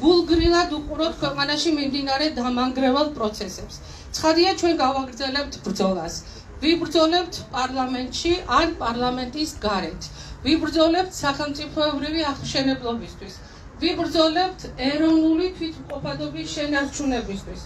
გულგრილად უყუროთ ქვეყანაში მიმდინარე დამანგრეველ პროცესებს. ცხადია, ჩვენ გავაგრძელებთ ბრძოლას. ვიბრძოლებთ პარლამენტში ან პარლამენტის გარეთ. ვიბრძოლებთ სახელმწიფოებრივი აღმშენებლობისთვის. ვიბრძოლებთ ეროვნული თვითმყოფადობის შენარჩუნებისთვის.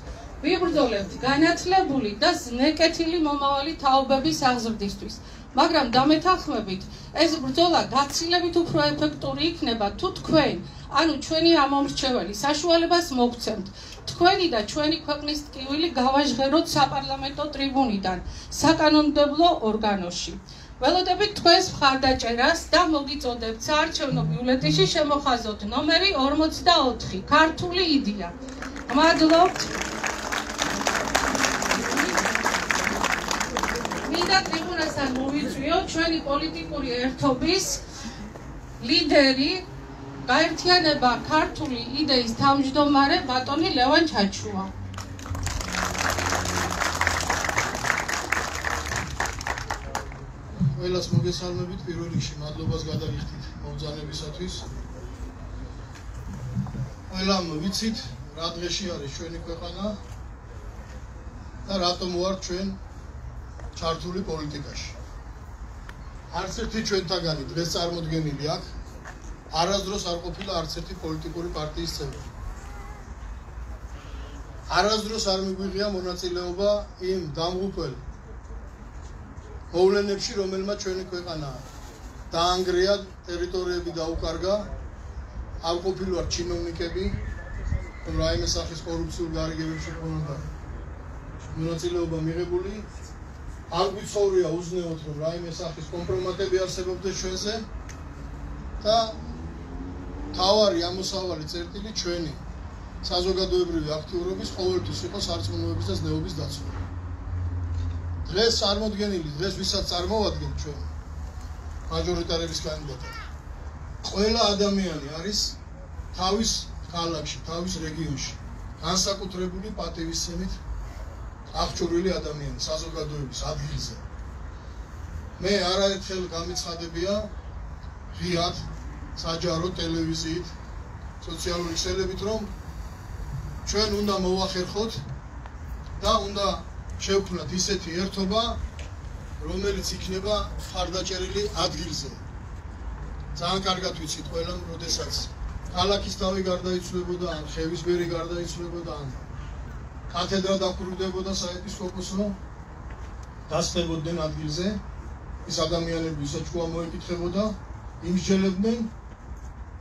ვიბრძოლებთ განათლებული და ზნეკეთილი მომავალი თაობების აღზრდისთვის. მაგრამ დამეთანხმებით, ეს ბრძოლა გაცილებით უფრო ეფექტური იქნება, თუ თქვენ, ანუ ჩვენი ამომრჩეველი, საშუალებას მოგცემთ, თქვენი და ჩვენი ქვეყნის ტკივილი გავაჟღეროთ საპარლამენტო ტრიბუნიდან, საკანონმდებლო ორგანოში. ველოდებით თქვენს მხარდაჭერას და მოგიწოდებთ საარჩევნო ბიულეტენში შემოხაზოთ ნომერი 44, ქართული იდეა. მადლობთ. მინდა ტრიბუნასთან მოვიწვიოთ ჩვენი პოლიტიკური ერთობის ლიდერი, გაერთიანება ქართული იდეის თავმჯდომარე ბატონი ლევან ჩაჩუა. ყველას მოგესალმებით, პირველ რიგში მადლობას გადაგიხდით მობრძანებისათვის. ყველამ ვიცით, რა დღეში არის ჩვენი ქვეყანა და რატომ ვართ ჩვენ ჩართული პოლიტიკაში. არც ერთი ჩვენთაგანი დღეს წარმოდგენილი აქ არასდროს არ ყოფილა არც ერთი პოლიტიკური პარტიის წევრი. არასდროს არ მიგვიღია მონაწილეობა იმ დამღუპველ მოვლენებში, რომელმაც ჩვენი ქვეყანა დაანგრია, ტერიტორიები დაუკარგა, არ ყოფილვართ ჩინოვნიკები, რაიმე სახის კორუფციულ გარიგებებში ქონოდა მონაწილეობა მიღებული. არ გვიცხოვრია უზნეოდ, რომ რაიმე სახის კომპრომატები არსებობდეს ჩვენზე და თავარი ამოსავალი წერტილი ჩვენი საზოგადოებრივი აქტიურობის ყოველთვის იყო სარწმუნოების და ზნეობის დაცვა. დღეს წარმოდგენილი, დღეს ვისაც წარმოვადგენ ჩვენ მაჟორიტარების კანდიდატად, ყველა ადამიანი არის თავის ქალაქში, თავის რეგიონში განსაკუთრებული პატივისცემით აღჭურვილი ადამიანი საზოგადოების ადგილზე. მე არაერთხელ გამიცხადებია ღიად, საჯარო ტელევიზიით, სოციალური ქსელებით, რომ ჩვენ უნდა მოვახერხოთ და უნდა შევქმნათ ისეთი ერთობა, რომელიც იქნება მხარდაჭერილი ადგილზე. ძალიან კარგად ვიცით ყველამ, როდესაც ქალაქის თავი გარდაიცვლებოდა, ან ხევის ბერი გარდაიცვლებოდა, ან კათედრა დაქვრივდებოდა საეპისკოპოსო, დასხდებოდნენ ადგილზე, ის ადამიანები, ვისაც ჭკუა მოეკითხებოდა, იმსჯელებდნენ,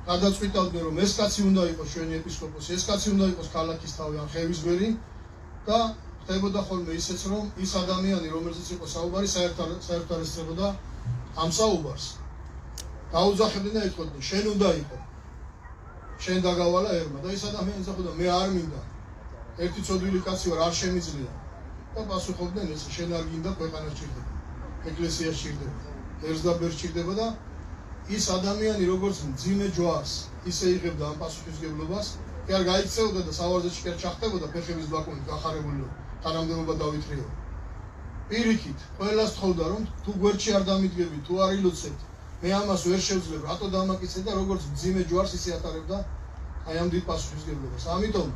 გადაწყვიტავდნენ, რომ ეს კაცი უნდა იყოს ჩვენი ეპისკოპოსი, ეს კაცი უნდა იყოს ქალაქის თავი ან ხევის ბერი და ხდებოდა ხოლმე ისეც, რომ ის ადამიანი, რომელზეც იყო საუბარი, საერთოდ არ ესწრებოდა ამ საუბარს. დაუძახებდნენ და ეთქოდნენ, შენ უნდა იყო, შენ დაგავალა ერმა და ის ადამიანი ეძახოდა, მე არ მინდა, ერთი ცოდვილი კაცი ვარ, არ შემიძლია და პასუხობდნენ ესე, შენ არ გინდა, ქვეყანა სჭირდება, ეკლესია სჭირდება, ერთს და ბერს სჭირდება და ის ადამიანი როგორც მძიმე ჯვარს ისე იღებდა ამ პასუხისმგებლობას, კი არ გაიქცეოდა და სავარზეში კი არ ჩახტებოდა ფეხების ბაკუნით გახარებული, თანამდებობა დავითრიო. პირიქით, ყველას თხოვდა, რომ თუ გვერდში არ დამიდგები, თუ არ ილოცეთ, მე ამას ვერ შევძლებ, რატო დამაკიცე და როგორც მძიმე ჯვარს ისე ატარებდა აი ამ დიდ პასუხისმგებლობას. ამიტომ,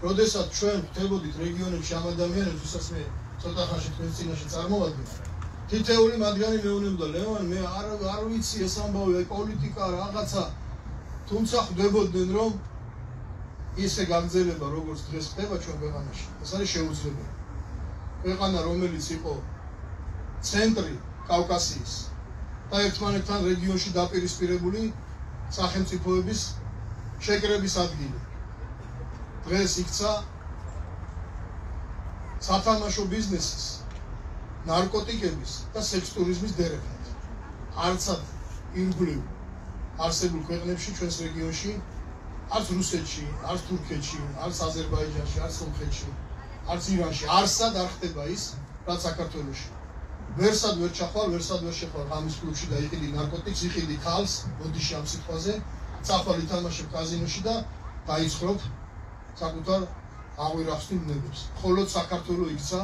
როდესაც ჩვენ ვხვდებოდით რეგიონებში ამ ადამიანებს, ვისაც მე ცოტა ხანში თქვენს წინაშე წარმოვადგენ, თითეული მათგანი მეუბნებოდა, ლევან, მე არ ვიცი ეს ამბავი, აი პოლიტიკა რაღაცა, თუმცა ხვდებოდნენ, რომ ისე გაგრძელება, როგორც დღეს ხდება ჩვენ ქვეყანაში, ეს არის შეუძლებელი. ქვეყანა, რომელიც იყო ცენტრი კავკასიის და ერთმანეთთან რეგიონში დაპირისპირებული სახელმწიფოების შეკრების ადგილი. დღეს იქცა სათამაშო ბიზნესის, ნარკოტიკების და სექს ტურიზმის დერეფნად. არცად ირგვლივ არსებულ ქვეყნებში ჩვენს რეგიონში, არც რუსეთში, არც თურქეთში, არც აზერბაიჯანში, არც სომხეთში, არც ირანში, არსად არ ხდება ის, რაც საქართველოში. ვერსად ვერ ჩახვალ, ვერსად ვერ შეხვალ ღამის კლუბში და იყიდი ნარკოტიკს, იყიდი ქალს, ბოდიში ამ სიტყვაზე, წახვალ ითამაშებ კაზინოში და დაიცხრობ საკუთარ აღვირახსნილ ნებებს. მხოლოდ საქართველო იქცა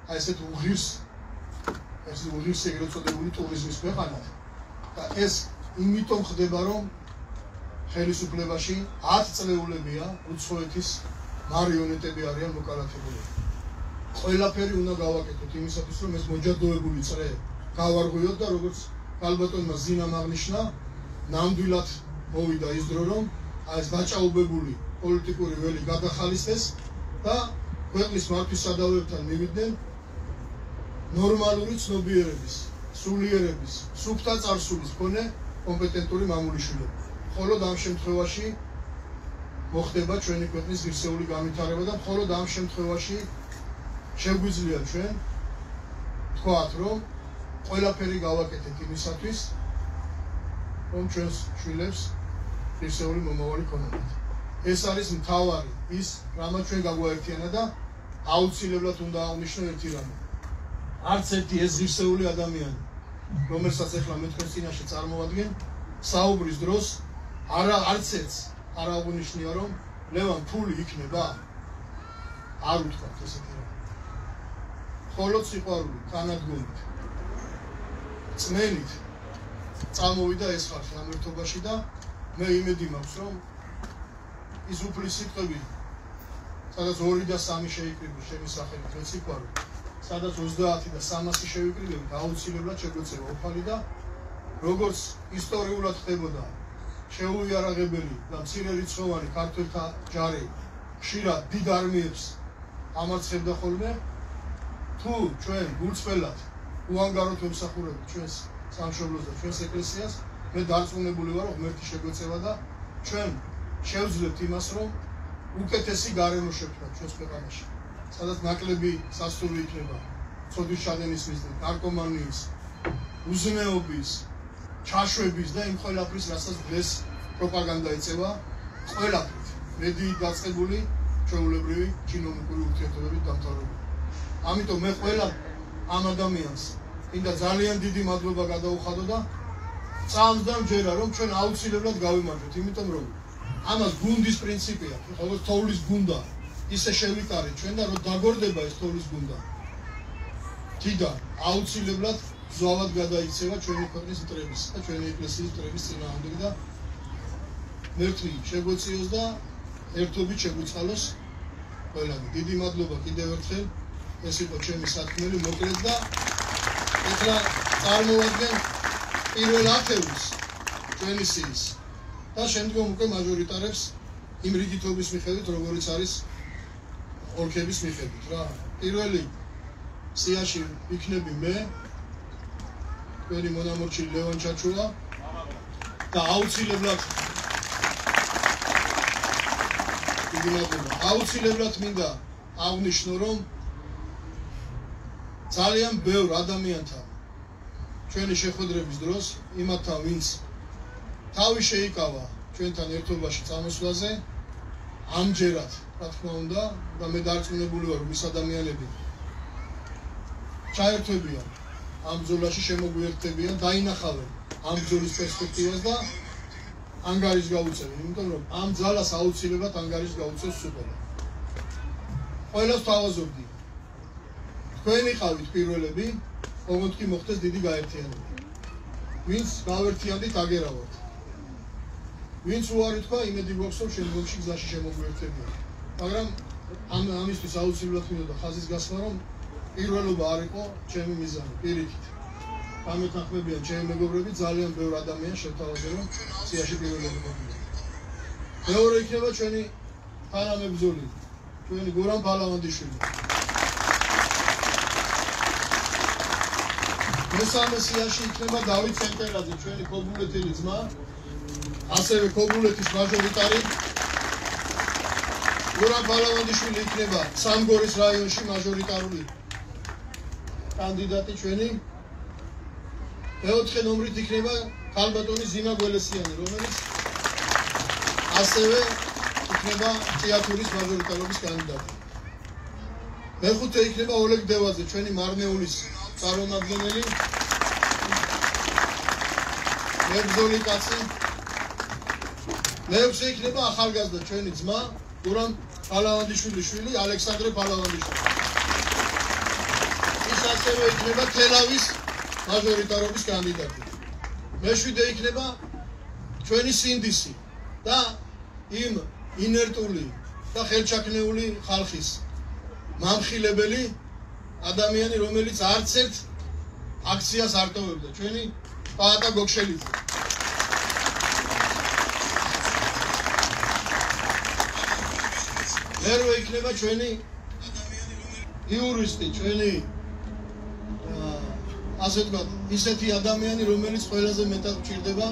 აი ესეთ უღირს ეგრეთ წოდებული ტურიზმის ქვეყანად. და ეს იმიტომ ხდება, რომ ხელისუფლებაში 10 წლეულებია უცხოეთის მარიონეტები არიან მოკალათებული. ყველაფერი უნდა გავაკეთოთ იმისათვის, რომ ეს მოჯადოებული წრე გავარღვიოთ და როგორც ქალბატონმა ზინამ აღნიშნა, ნამდვილად მოვიდა ის დრო, რომ ეს დაჭაობებული პოლიტიკური ველი გადახალისდეს და ქვეყნის მართვის სადავეებთან მივიდნენ ნორმალური ცნობიერების, სულიერების, სუფთა წარსულის მქონე კომპეტენტური მამულიშვილები. მხოლოდ ამ შემთხვევაში მოხდება ჩვენი ქვეყნის ღირსეული განვითარება და მხოლოდ ამ შემთხვევაში შეგვიძლია ჩვენ თქვათ, რომ ყველაფერი გავაკეთეთ იმისათვის, რომ ჩვენს შვილებს ღირსეული მომავალი ქონოდათ. ეს არის მთავარი ის, რამაც ჩვენ გაგვაერთიანა და აუცილებლად უნდა აღნიშნო ერთი რამე. არც ერთი ეს ღირსეული ადამიანი, რომელსაც ახლა მე თქვენ წინაშე წარმოვადგენ, საუბრის დროს არც ერთს არ აღნიშნია, რომ ლევან ფული იქნება. არ უთქვათ ესეთი რამე. მხოლოდ სიყვარული, თანადგომით, წმენით წამოვიდა ეს ხალხი ამ ერთობაში და მე იმედი მაქვს, რომ ის უფლის სიტყვები, სადაც 2 და 3 შეიკრიბოს ჩემი სახელით მე სიყვარული, სადაც 30 და 300 შევიკრიბებით, აუცილებლად შეგვეცემა უფალი და როგორც ისტორიულად ხდებოდა შეუიარაღებელი და მცირერიცხოვანი ქართველთა ჯარი ხშირად დიდ არმიებს ამარცხებდა ხოლმე, თუ ჩვენ გულწრფელად უანგაროთ ვემსახურებით ჩვენს სამშობლოს და ჩვენს ეკლესიას, მე დარწმუნებული ვარ, რომ ღმერთი შეგვეცემა და ჩვენ შევძლებთ იმას, რომ უკეთესი გარემო შევქმნათ ჩვენს ქვეყანაში, სადაც ნაკლები სასტური იქნება ცოდვის ჩადენის მიზნით, ნარკომანიის, უზნეობის, ჩაშვების და იმ ყველაფრის, რასაც დღეს პროპაგანდა ეწევა, ყველაფრით მედიით დაწყებული ჩვეულებრივი ჩინოვნიკური ურთიერთობებით დამთავრებული. ამიტომ მე ყველა ამ ადამიანს მინდა ძალიან დიდი მადლობა გადაუხადო და წამს და მჯერა, რომ ჩვენ აუცილებლად გავიმარჯვოთ, იმიტომ რომ ამას გუნდის პრინციპია, როგორც თოვლის გუნდა, ისე შევიკარეთ ჩვენ და რომ დაგორდება ეს თოვლის გუნდა. თიდან აუცილებლად ზავად გადაიქცევა ჩვენი ქვეყნის მტრების და ჩვენი ეკლესიის მტრების წინააღმდეგ და მერტი შეგვეციოს და ერთობით შეგვიწყალოს ყველანი. დიდი მადლობა კიდევ ერთხელ. ეს იყო ჩემი სათქმელი, მოკლედ და ეხლა წარმოვადგენ პირველ ათეულს ჩვენი სიის და შემდგომ უკვე მაჟორიტარებს იმ რიგითობის მიხედვით, როგორიც არის ოლქების მიხედვით რა. პირველი სიაში იქნები მე, თქვენი მონამორჩილი ლევან ჩაჩულა და აუცილებლად მინდა აღნიშნო, რომ ძალიან ბევრ ადამიანთან ჩვენი შეხვედრების დროს იმათთან, ვინც თავი შეიკავა ჩვენთან ერთობაში წამოსვლაზე, ამჯერად, რა თქმა უნდა, და მე დარწმუნებული ვარ, რომ ის ადამიანები ჩაერთვებიან ამ ბრძოლაში, შემოგვიერთდებიან, დაინახავენ ამ ბრძოლის პერსპექტივას და ანგარიშს გაუწევენ, იმიტომ რომ ამ ძალას აუცილებლად ანგარიშს გაუწევს სუპერა. ყველას თავაზობდი. თქვენ იყავით პირველები, ოღონდ კი მოხდეს დიდი გაერთიანება. ვინც გავერთიანდით აგერავოთ. ვინც უარი თქვა, იმედი გვაქვს, რომ შემდგომში გზაში შემოგვიერთებიან. მაგრამ ამისთვის აუცილებლად მინდოდა ხაზის გასვლა, რომ პირველობა არ იყო ჩემი მიზანი, პირიქით. გამეთანხმებიან ჩემი მეგობრები, ძალიან ბევრ ადამიანს შევთავაზე, რომ სიაში პირველები მოგვიყვება. მეორე იქნება ჩვენი თანამებრძოლი, ჩვენი გურამ ბალავანდიშვილი. მესამე სიაში იქნება დავით ცენტერაძე, ჩვენი ქობულეთელი ძმა, ასევე ქობულეთის მაჟორიტარი. გურამ ბალავანდიშვილი იქნება სამგორის რაიონში მაჟორიტარული კანდიდატი ჩვენი. მეოთხე ნომრით იქნება ქალბატონი ზინა გველესიანი, რომელიც ასევე იქნება ჭიათურის მაჟორიტარობის კანდიდატი. მეხუთე იქნება ოლეგ დევაძე, ჩვენი მარნეულის წარმომადგენელი, მებრძოლი კაცი. მეექვსე იქნება ახალგაზრდა ჩვენი ძმა, გურამ ბალავანდიშვილის შვილი, ალექსანდრე ბალავანდიშვილი. ის ასევე იქნება თელავის მაჟორიტარობის კანდიდატი. მეშვიდე იქნება ჩვენი სინდისი, და იმ ინერტული და ხელჩაქნეული ხალხის მამხილებელი ადამიანი, რომელიც არც ერთ აქციას არ ტოვებდა, ჩვენი პაატა გოგშელიძე. მერვე იქნება ჩვენი იურისტი, ჩვენი ასე ვთქვათ, ისეთი ადამიანი, რომელიც ყველაზე მეტად გვჭირდება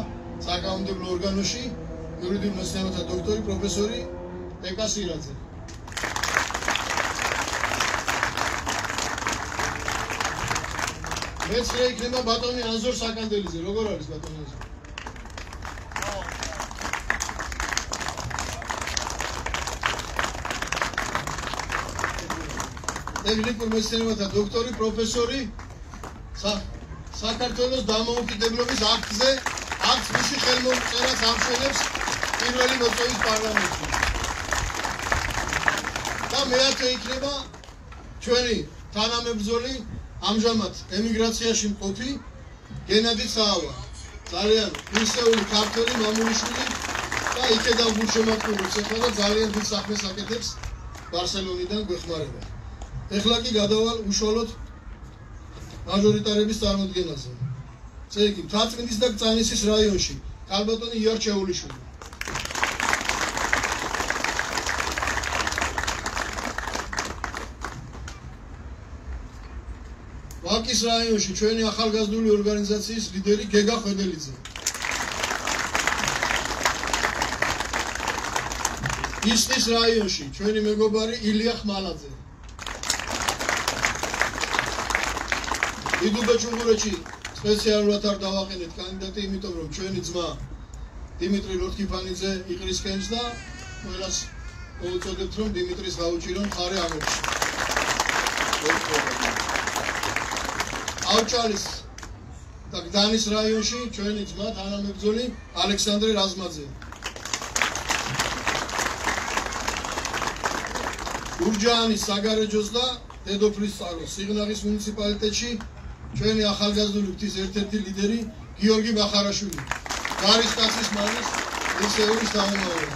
საკანონმდებლო ორგანოში, იურიდიულ მეცნიერებათა დოქტორი, პროფესორი ეკა სირაძე. მეცხრე იქნება ბატონი ანზორ საკანდელიძე. როგორ არის ბატონი ანზორ? ტექნიკურ მეცნიერებათა დოქტორი, პროფესორი საქართველოს დამოუკიდებლობის აქტზე აქ მისი ხელმომწერას ამშვენებს პირველი მოწვევის პარლამენტში. და მეათე იქნება ჩვენი თანამებრძოლი, ამჟამად ემიგრაციაში მყოფი გენადი საავა. ძალიან ისეული ქართველი მამულიშვილი და იქედან გულშემატკივრი როცა და ძალიან დიდ საქმეს აკეთებს ბარსელონიდან გვეხმარება. ეხლა კი გადავალ უშუალოდ მაჟორიტარების წარმოდგენაზე. ესე იგი, მთაწმინდის და კწანისის რაიონში ქალბატონი იარ ჩეულიშვილი. ვაკის რაიონში ჩვენი ახალგაზრდული ორგანიზაციის ლიდერი გეგა ხვედელიძე. ისტის რაიონში ჩვენი მეგობარი ილია ხმალაძე. იდუბეჩუღურეთში სპეციალურად არ დავაყენეთ კანდიდატი, იმიტომ რომ ჩვენი ძმა დიმიტრი ლორთქიფანიძე იყრის კენჭს და ყველას მოვუწოდებთ, რომ დიმიტრის გაუჭირონ ხარე ამოჩი. ავჭალის და გდანის რაიონში ჩვენი ძმა თანამებრძოლი ალექსანდრე რაზმაძე. გურჯაანის საგარეჯოს და დედოფლის წყაროს სიღნაღის მუნიციპალიტეტში ჩვენი ახალგაზრდული ღვთის ერთ-ერთი ლიდერი გიორგი ბახარაშვილი. გარის კაცის მალის ლისეულის დამამავალი.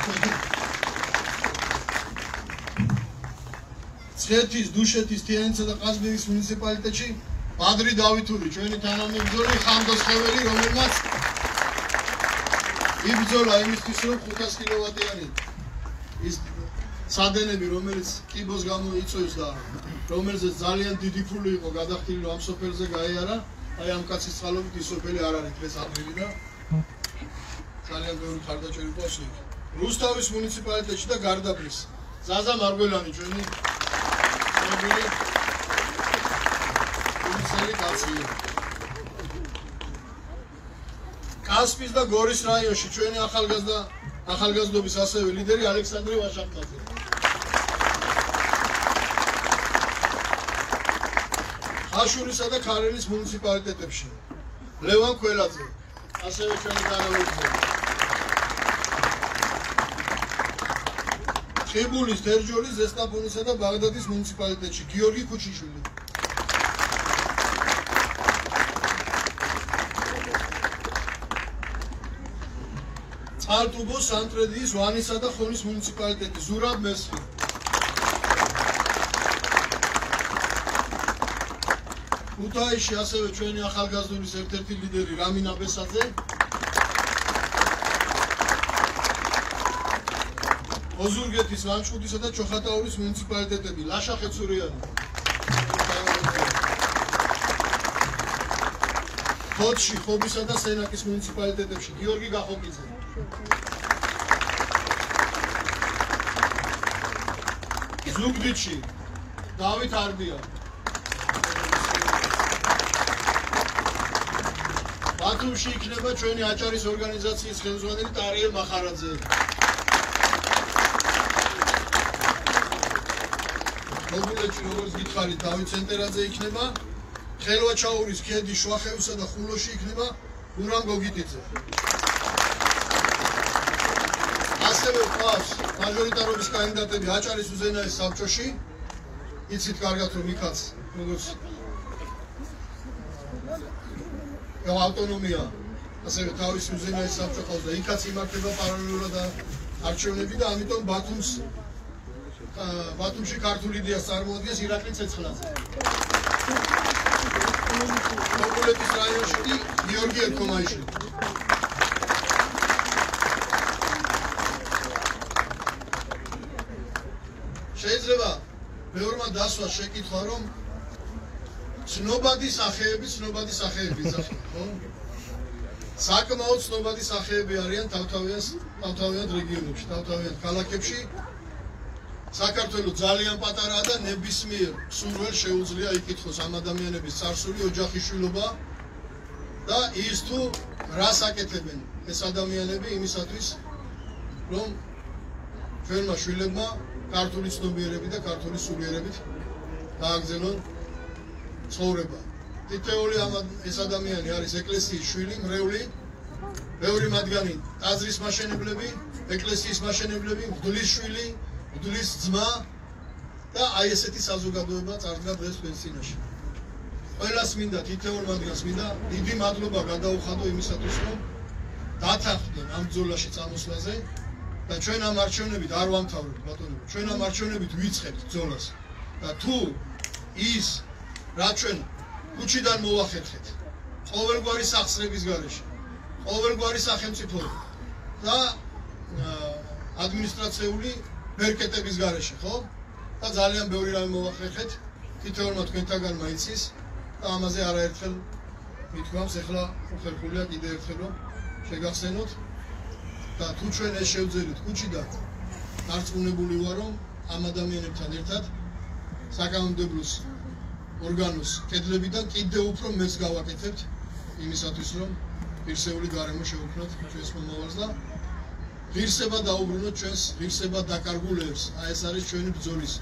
ცხეთის, დუშეთის, თიანეთისა და ყაზბეგის მუნიციპალიტეტში ბადრი დავითული, ჩვენი თანამებრძოლი ხანდოს ხეველი, რომელმაც იბრძოლა იმისთვის, რომ 500 კილოვატიანი ის სადენები, რომელიც კიბოს გამოიწვევს და რომელზეც ძალიან დიდი ფული იყო გადახდილი, რომ ამ სოფელზე გაეარა, აი ამ კაცის წყალობით ის სოფელი არ არის დღეს ადვილი და ძალიან ბევრი ხარდაჭერი ყავს იქ. რუსთავის მუნიციპალიტეტში და გარდაბრის ზაზა მარგველანი ჩვენი მეგობარი ისელი კაცია. კასპის და გორის რაიონში ჩვენი ახალგაზრდობის ასევე ლიდერი ალექსანდრე ვაშაკნაძე. ხაშურისა და ქარელის მუნიციპალიტეტებში ლევან ქველაძე, ასევე ჩვენი თანამებრძოლი. ხიბულის, თერჯოლის, ზესტაფონისა და ბაღდადის მუნიციპალიტეტში გიორგი ქუჩიშვილი. წყალტუბოს, სამტრედიის, ვანისა და ხონის მუნიციპალიტეტი ზურაბ მესხი. ქუთაისში ასევე ჩვენი ახალგაზრდობის ერთ-ერთი ლიდერი რამინა ბესაძე. ოზურგეთის, ლანჩხუთისა და ჩოხატაურის მუნიციპალიტეტები ლაშა ხეცურიანი. ხოთში, ხობისა და სენაკის მუნიციპალიტეტებში გიორგი გახოკიძე. ზუგდიდში დავით არბია. ბათუმში იქნება ჩვენი აჭარის ორგანიზაციის ხელმძღვანელი ტარიელ მახარაძე. მოგულეთში როგორც გითხარით დავით ცენტერაძე იქნება. ხელვაჩაურის, ქედის, შუახევსა და ხულოში იქნება გურამ გოგიტიძე. ასევე ყავს მაჟორიტარობის კანდიდატები აჭარის უზენაეს საბჭოში. იცით კარგად რომ იქაც როგორც ავტონომია ასევე თავის უზენაეს საბჭო ყავს და იქაც იმართება პარალელურად არჩევნები და ამიტომ ბათუმში ქართული იდეას წარმოადგენს ირაკლი ცეცხლაძე. ოპოლეთის რაიონში კი გიორგი ერქომაიშვილი. შეიძლება მეორმა დასვა შეკითხვა, რომ ცნობადი სახეები ძახიან, ხო? საკმაოდ ცნობადი სახეები არიან თავთავიანად რეგიონებში, თავთავიანად ქალაქებში. საქართველოს ძალიან პატარაა და ნებისმიერ სურვილს შეუძლია იკითხოს ამ ადამიანების წარსული ოჯახიშვილობა და ის თუ რას აკეთებენ ეს ადამიანები იმისათვის, რომ ჩვენმა შვილებმა ქართული ცნობიერები და ქართული სულიერებით გააგრძელონ ცხოვრება. თითოეული ეს ადამიანი არის ეკლესიის შვილი, მრევლი, ბევრი მათგანი ტაძრის მაშენებლები, ეკლესიის მაშენებლები, მღვდლის შვილი, მღვდლის ძმა და აი ესეთი საზოგადოება წარდგა დღეს ჩვენს წინაშე. ყველას მინდა, თითოეულ მათგანს მინდა დიდი მადლობა გადაუხადო იმისათვის, რომ დათანხმდნენ ამ ბრძოლაში წამოსვლაზე და ჩვენ ამ არჩევნებით არ ვამთავრებთ, ბატონო, ჩვენ ამ არჩევნებით ვიწყებთ ბრძოლას და თუ ის რა ჩვენ ქუჩიდან მოვახერხეთ ყოველგვარი სახსრების გარეშე, ყოველგვარი სახელმწიფო და ადმინისტრაციული ბერკეტების გარეშე, ხო? და ძალიან ბევრი რამე მოვახერხეთ, თითოეულმა თქვენთაგანმა იცის და ამაზე არაერთხელ მithქვამს, ეხლა უხერხულია კიდევ ერთხელ რომ შეგახსენოთ და თუ ჩვენ ეს შევძელით ქუჩიდან, დარწმუნებული ვარ, რომ ამ ადამიანებთან ერთად საკანონმდებლოს ორგანოს კედლებიდან კიდევ უფრო მეც გავაკეთებთ იმისათვის, რომ ღირსეული გარემო შევქმნათ ჩვენს მომავალს და ღირსება დაუბრუნოთ ჩვენს ღირსება დაკარგულებს. აი ეს არის ჩვენი ბრძოლის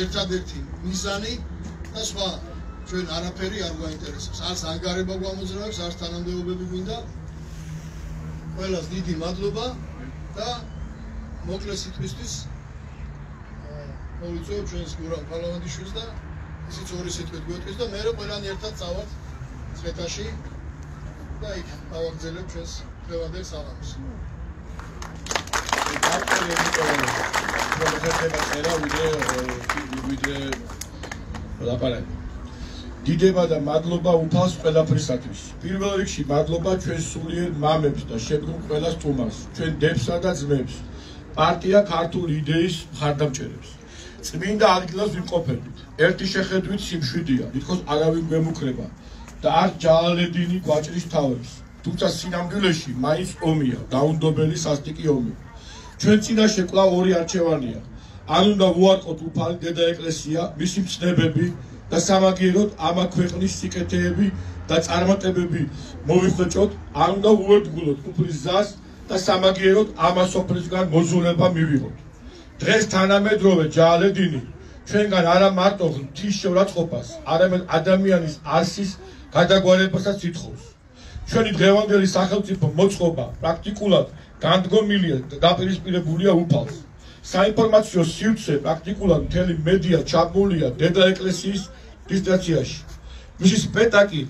ერთადერთი მიზანი და სხვა ჩვენ არაფერი არ გვაინტერესებს. არც ანგარება გვამოძრავებს, არც თანამდებობები გვინდა. ყველას დიდი მადლობა და მოკლე სიტყვისთვის მოვიწევ ჩვენს გურამ პარლამენტიშვილს და ისიც ორი სიტყვით გვეტყვის და მე ყველანი ერთად წავართ წვეთაში და იქ გავაგრძელებ ჩვენს დღევანდელ საღამოს. დიდება და მადლობა უფალს ყველაფრისათვის. პირველ რიგში მადლობა ჩვენ სულიერ მამებს და შემდგომ ყველა სტუმარს, ჩვენ დებსა და ძმებს, პარტია ქართული იდეის მხარდამჭერებს. წმინდა ადგილას ვიმყოფებით. ერთი შეხედვით სიმშვიდეა, თითქოს არავინ გვემუქრება და არ ჯალალედინი გვაჭრის თავებს. თუმცა სინამდვილეში მაინც ომია, დაუნდობელი სასტიკი ომი. ჩვენ წინაშე კვლავ ორი არჩევანია. ან უნდა ვუარყოთ უფალი დედა ეკლესია, მისი მცნებები და სამაგიეროდ ამა ქვეყნის სიკეთეები და წარმატებები მოვიხვეჭოთ, ან უნდა უერთგულოთ უფლის გზას და სამაგიეროდ ამა სოფლისგან მოზულება მივიღოთ. დღეს თანამედროვე ჯალალედინი ჩვენგან არა მარტო ღვთის შეურაცხყოფას, არამედ ადამიანის არსის გადაგვარებასაც ითხოვს. ჩვენი დღევანდელი სახელმწიფო მოწყობა პრაქტიკულად განდგომილია და დაპირისპირებულია უფალს. საინფორმაციო სივრცე პრაქტიკულად მთელი მედია ჩაბმულია დედა ეკლესიის დისტრაციაში. მისი სპექტაკლი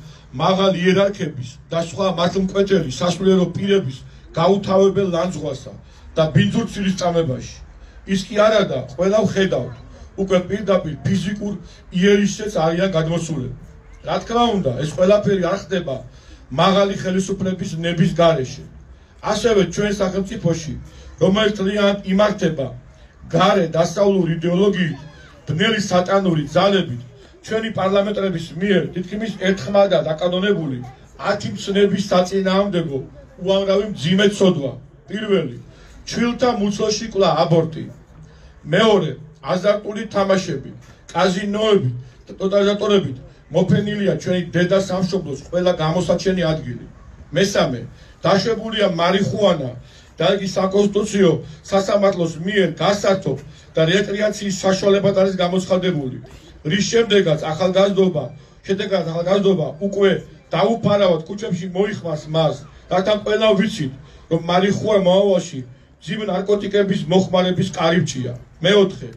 მაღალი იერარქების და სხვა მართლმკვეთრი სასულიერო პირების გაუთავებელ ლანძღვასა და ბინძურცილის წამებაში. ის კი არა და ყველა ვხედავთ, უკვე პირდაპირ ფიზიკურ იერიშეც არიან გადმოსულები. რა თქმა უნდა, ეს ყველაფერი არ ხდება მაღალი ხელისუფლების ნების გარეშე. ასევე ჩვენ სახელმწიფოში, რომელიც ძალიანად იმართება გარე დასავლური იდეოლოგიით, ბნელი სატანური ძალებით, ჩვენი პარლამენტრების მიერ თითქმის ერთხმადაა დაკანონებული 10 მცნების საწინააღმდეგო უამრავი მძიმე ცოდვა. პირველი, ჩვილთა მუცლოში კვლავ აბორტი. მეორე, აზარტული თამაშები, კაზინოები და ტოტალიზატორებით მოფენილია ჩვენი დედა სამშობლოს ყველა გამოსაჩენი ადგილი. მესამე, დაშვებულია მარიხუანა და იგი საკონსტიტუციო სასამართლოს მიერ გასართობ და რეკრეაციის საშუალებად არის გამოცხადებული. რის შემდეგაც ახალგაზრდობა უკვე დაუფარავად ქუჩებში მოიხმარს მას, რათა ყველა ვიცით, რომ მარიხუანა მომავალში ძიმე ნარკოტიკების მოხმარების კარიბჭეა. მეოთხე,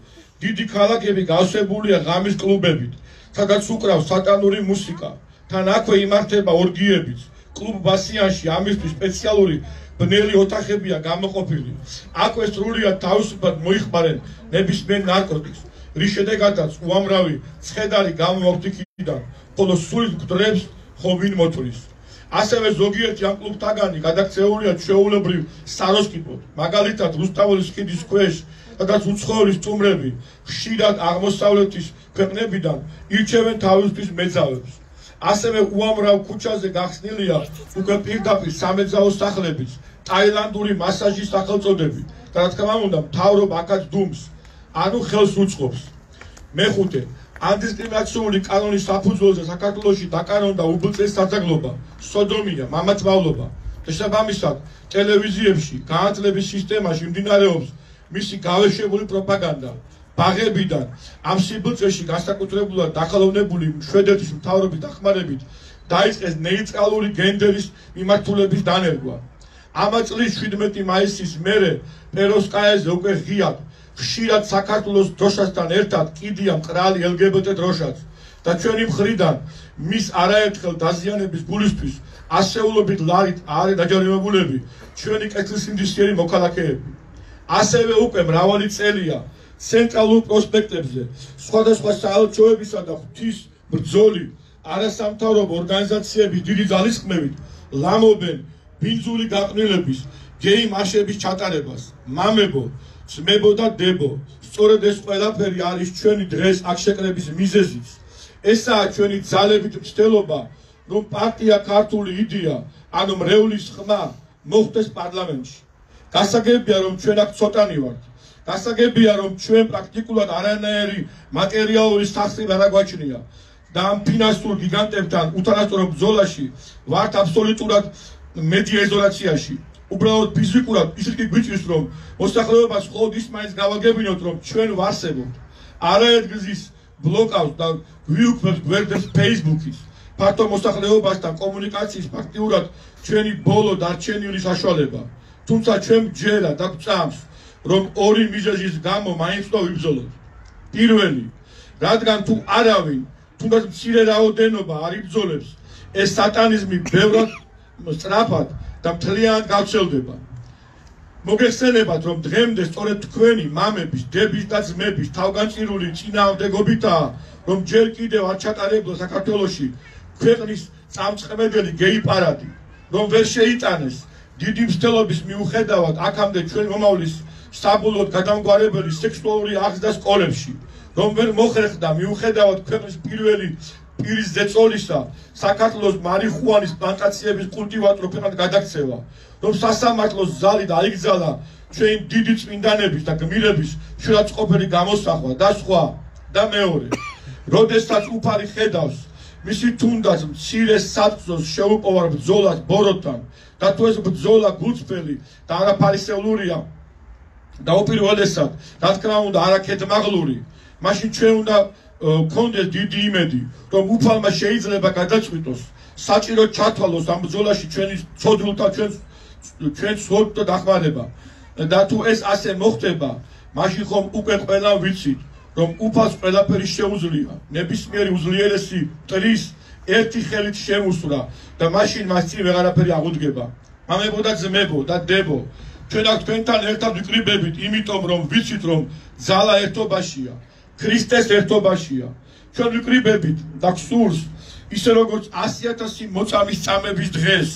დიდი ქალაქები გავსებულია ღამის კლუბებით, სადაც უკრავს სატანური მუსიკა, თან აქვე იმართება ორგიებიც, კლუბ ბასიანში ამისთვის სპეციალური ბნელი ოთახებია გამოყოფილი. აქვე სრულიად თავისუფლად მოიხმარენ ნებისმიერ ნარკოტიკს, რის შედეგადაც უამრავი ცხედარი გამოაქვთ იქიდან, ხოლო სულით გვდრებს ხობინ მოთვლის. ასევე ზოგიერთი ამ კლუბთაგანი გადაქცეულია ჩვეულებრივ საროსკიპოდ, მაგალითად რუსთაველის ხიდის ქვეშ, სადაც უცხოელი სტუმრები ხშირად აღმოსავლეთის ქვეყნებიდან ირჩევენ თავისთვის მეძავებს. ასევე უამრავ ქუჩაზე გახსნილია უკვე პირდაპირ სამეძავო სახლებიც, ტაილანდური მასაჟის სახელწოდებით და რა თქმა უნდა მთავრობა აქაც დუმს, ანუ ხელს უწყობს. მეხუთე, ანდისკრიმინაციული კანონის საფუძველზე საქართველოში დაკარონდა უბლწეს საძაგლობა, სოდომია, მამათმავლობა და შესაბამისად ტელევიზიებში, განათლების სისტემაში მიმდინარეობს მისი გავეშებული პროპაგანდა. ბაღებიდან ამ სიბლწეში განსაკუთრებულად დახელოვნებული შვედეთის მთავრობის დახმარებით დაიწყეს ნეიტრალური გენდერის მიმართულების დანერგვა. ამა წლის 17 მაისის მერე პეროსკაიაზე უკვე ღიად ხშირად საქართველოს დროშასთან ერთად კიდია მყრალი LGBT დროშაც და ჩვენი მხრიდან მის არაერთხელ დაზიანების გულისთვის ასეულობით ლარით არის დაჯერებულები ჩვენი კეთილსინდისიერი მოქალაქეები. ასევე უკვე მრავალი წელია ცენტრალურ პროსპექტებზე სხვადასხვა საელჩოებისა და ღვთის ბრძოლი არასამთავრობო ორგანიზაციების დიდი ძალისხმევით ლამობენ ბინძური გაყნილების, გეი მარშების ჩატარებას. მამებო, ძმებო და დებო, სწორედ ეს ყველაფერი არის ჩვენი დღეს აქ შეკრების მიზეზიც. ესაა ჩვენი ძალებით მცდელობა, რომ პარტია ქართული იდეა, ანუ მრევლის ხმა მოხდეს პარლამენტში. გასაგებია, რომ ჩვენ აქ ცოტანი ვართ. გასაგებია, რომ ჩვენ პრაქტიკულად არანაირი მატერიალური სახსრება არ აგვაჩნია და ამ ფინანსურ გიგანტებთან უთანასწორო ბრძოლაში ვართ აბსოლუტურად მედია იზოლაციაში. უბრალოდ ფიზიკურად ისეთი გვიწვის, რომ მოსახლეობას მხოლოდ ის მაინც გავაგებინოთ, რომ ჩვენ ვარსებობთ. არაერთგზის ბლოკავს და გვიუქმებს გვერდებს Facebook-ის. ფართო მოსახლეობასთან კომუნიკაციის ფაქტიურად ჩვენი ბოლო დარჩენილი საშუალება. თუმცა ჩვენ ჯერა და გვწამს, რომ ორი მიზეზის გამო მაინც უნდა ვიბრძოლოთ. პირველი, რადგან თუ არავინ, თუნდაც მცირე რაოდენობა არ იბრძოლებს, ეს სატანიზმი ბევრად სწრაფად და მთლიანად გავრცელდება. მოგეხსენებათ, რომ დღემდე სწორედ თქვენი მამების, დების და ძმების თავგანწირული წინააღმდეგობითაა, რომ ჯერ კიდევ არ ჩატარებულა საქართველოში ქვეყნის წამწყებებელი გეი პარადი, რომ ვერ შეიტანეს დიდი მცდელობის მიუხედავად აქამდე ჩვენ მომავლის საბოლოოდ გადამგვარებელი სექსუალური აღზრდა სკოლებში, რომ ვერ მოხერხდა მიუხედავად ქვეყნის პირველი პირის ზეწოლისა საქართველოს მარიხუანის პლანტაციების კულტივატორ ქვეყნად გადაქცევა, რომ სასამართლოს ზალი დაიგზალა ჩვენი დიდი წმინდანების და გმირების შურაცხყოფელი გამოსახვა და სხვა. და მეორე, როდესაც უფალი ხედავს მისი თუნდაც მცირე საწწოს შეუპოვარ ბრძოლას ბოროტთან და თუ ეს ბრძოლა გულწრფელი და არაფარისეულურია და უპირველესად, რა თქმა უნდა, არაქეთმაღლური, მაშინ ჩვენ უნდა გქონდეს დიდი იმედი, რომ უფალმა შეიძლება გადაწყვიტოს, საჭირო ჩათვალოს ამ ბრძოლაში ჩვენი ცოდვილთა ჩვენ სვოდთა დახმარება. და თუ ეს ასე მოხდება, მაშინ ხომ უკვე ყველა ვიცით, რომ უფალს ყველაფერი შეუძლია, ნებისმიერი უძლიერესი მტრის ერთი ხელით შემუსვრა და მაშინ მას წინ ვეღარაფერი აღუდგება. მამებო და ძმებო და დებო, ჩვენ აქ თქვენთან ერთად ვიკრიბებით, იმიტომ რომ ვიცით, რომ ძალა ერთობაშია, ქრისტეს ერთობაშია. ჩვენ ვიკრიბებით და გსურს, ისე როგორც 100,000 მოწამის წამების დღეს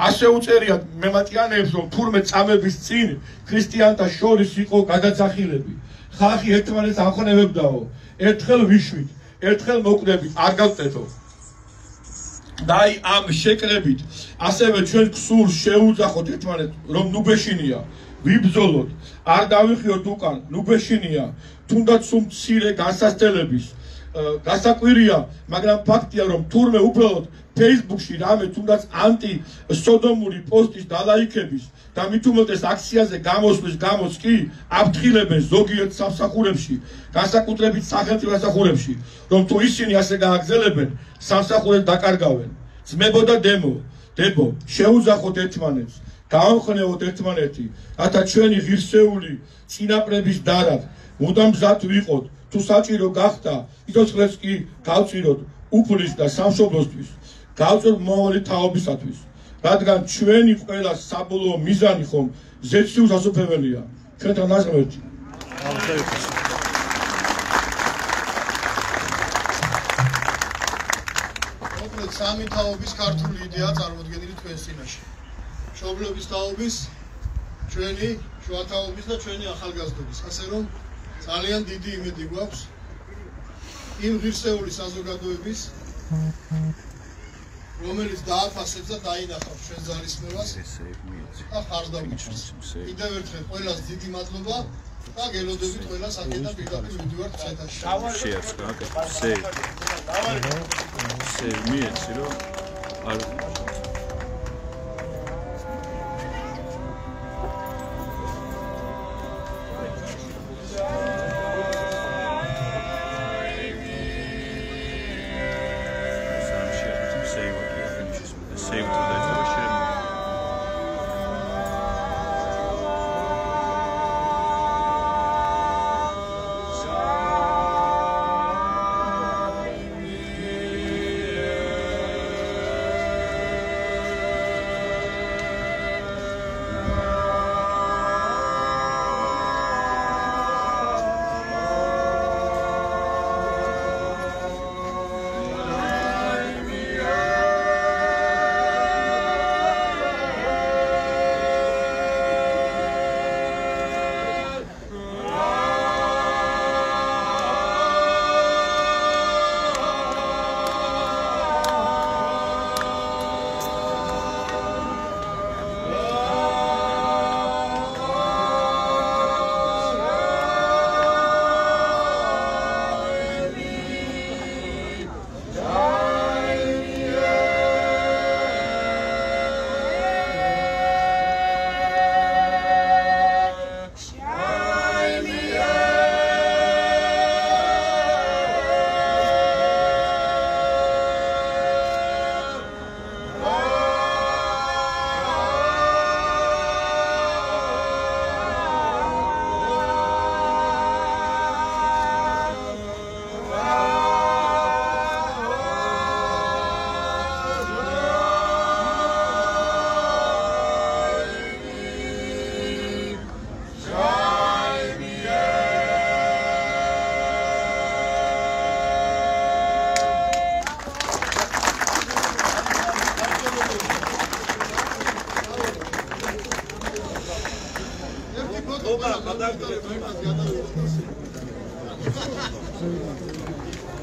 ასე უწერიათ მემატიანეებს, რომ თურმე წამების წინ ქრისტიანთა შორის იყო გადაცახილები. ხალხი ერთმანეთს ახონებებდაო, ერთხელ ვიშვით, ერთხელ მოკვდებით, არ გავწეთო. და აი ამ შეკრებით ასევე ჩვენ გსურს შეუძახოთ ერთმანეთს, რომ ნუ გვეშინია, ვიბრძოლოთ, არ დავიხიოთ უკან, ნუ გვეშინია, თუნდაც სულ მცირე განსასწრების გასაკვირია, მაგრამ ფაქტია, რომ თურმე უბრალოდ Facebook-ში რამე თუნდაც ანტი-სოდომური პოსტის დალაიქების და მით უმეტეს აქციაზე გამოსვლის გამოც კი აფრთხილებენ ზოგიერთ სამსახურებში, განსაკუთრებით სახელმწიფო სამსახურებში, რომ თუ ისინი ასე გააგრძელებენ, სამსახურებს დაკარგავენ. ძმებო და დებო, შეუძახოთ ერთმანეთს, გავამხნევოთ ერთმანეთი, რათა ჩვენი ღირსეული წინაპრების დარად მუდამ მზად ვიყოთ, თუ საჭირო გახდა, სიცოცხლეს კი გავწიროთ უფლის და სამშობლოსთვის. გავწევთ მომავალი თაობისათვის, რადგან ჩვენი ყველა საბოლოო მიზანი ხომ ზეციურ სასופველია. ჩვენთან ნაზღმერთი. მოკლედ სამი თაობის ქართული იდეა წარმოდგენილი თქვენს წინაშე. მშობლების თაობის, ჩვენი შუა თაობის და ჩვენი ახალგაზრდობის. ასე რომ ძალიან დიდი იმედი გვაქვს იმ ღირსეული საზოგადოების, რომელიც დააფასებს და დაინახავს ჩვენს ძალისხმევას და ხარს დაგვიჩნდეს. კიდევ ერთხელ ყველას დიდი მადლობა და გელოდებით ყველას აქედან პირდაპირ მივდივართ ცეთაში.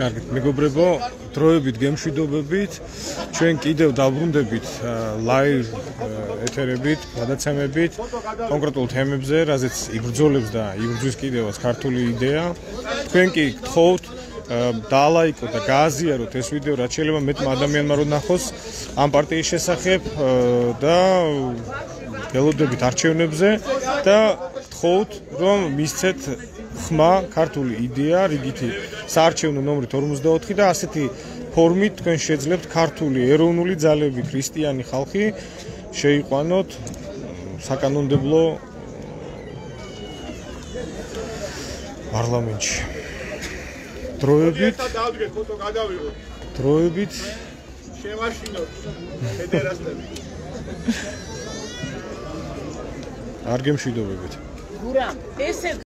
კარგით, მეგობრებო, დროებით გემშვიდობებით, ჩვენ კიდევ დავბრუნდებით ლაივ ეთერებით, გადაცემებით, კონკრეტულ თემებზე, რაზეც იბრძოლებს და იბრძვის კიდევაც ქართული იდეა. თქვენ კი გთხოვთ დაალაიკოთ და გააზიაროთ ეს ვიდეო, რაც შეიძლება მეტმა ადამიანმა რომ ნახოს ამ პარტიის შესახებ და გელოდებით არჩევნებზე და გთხოვთ რომ მისცეთ ხმა ქართული იდეა რიგითი საარჩევნო ნომრით 54 და ასეთი ფორმით თქვენ შეძლებთ ქართული ეროვნული ძალები, ქრისტიანი ხალხი შეიყვანოთ საკანონმდებლო პარლამენტში. დროებით შევაშინოთ ფედერასტები. არ გემშვიდობებით. გურამ, ესე